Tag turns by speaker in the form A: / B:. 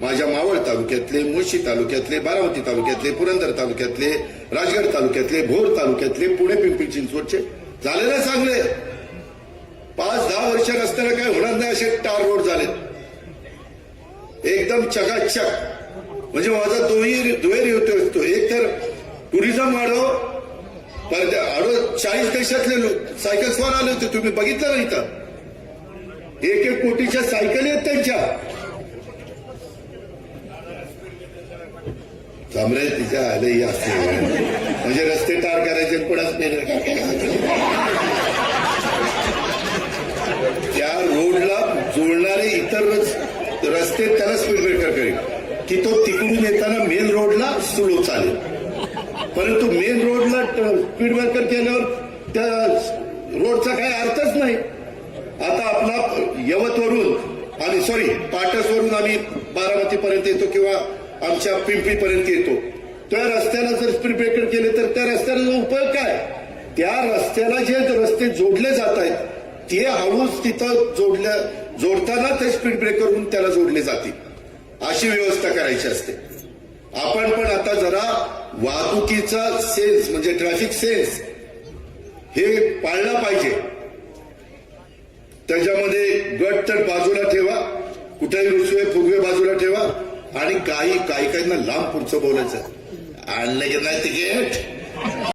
A: माझ्या मावळ तालुक्यातले, मुळशी तालुक्यातले, बारामती तालुक्यातले, पुरंदर तालुक्यातले, राजगड तालुक्यातले, भोर तालुक्यातले, पुणे पिंपरी चिंचवडचे झाले ना चांगले. 5-10 वर्ष रस्त्याला काय होणार नाही असे टार रोड झालेत एकदम चकाचक. म्हणजे माझा दुहेरी होतो. एक तर टुरिझम वाढव, 40 देशातले सायकल स्वार आले होते, तुम्ही बघितलं ना इथं. 1-1 कोटीच्या सायकली आहेत त्यांच्या. चांबरे तिच्या आलेही असते म्हणजे रस्ते टार करायचे पडत त्या रोडला जोडणारे इतर रस्ते त्याला स्पीड ब्रेकर करेल की तो तिकडून येताना मेन रोडला स्लो चालेल. परंतु मेन रोडला स्पीड ब्रेकर केल्यावर त्या रोडचा काही अर्थच नाही. आता आपला यवतवरून आणि पाटसवरून आम्ही बारामतीपर्यंत येतो किंवा आमच्या पिंपरीपर्यंत येतो. त्या रस्त्याला जर स्पीड ब्रेकर केले तर त्या रस्त्याला उपयोग काय. त्या रस्त्याला जे रस्ते जोडले जात आहेत ते हळूच तिथं जोडताना ते स्पीड ब्रेकर होऊन त्याला जोडले जातील अशी व्यवस्था करायची असते. आपण पण आता जरा वाहतुकीचा सेन्स म्हणजे ट्रॅफिक सेन्स हे पाळला पाहिजे. त्याच्यामध्ये गट तर बाजूला ठेवा, कुठेही रुसवे फुगवे बाजूला ठेवा आणि काही काहींना लांब पुढचं बोलायचं आणलं की नाही तिकीट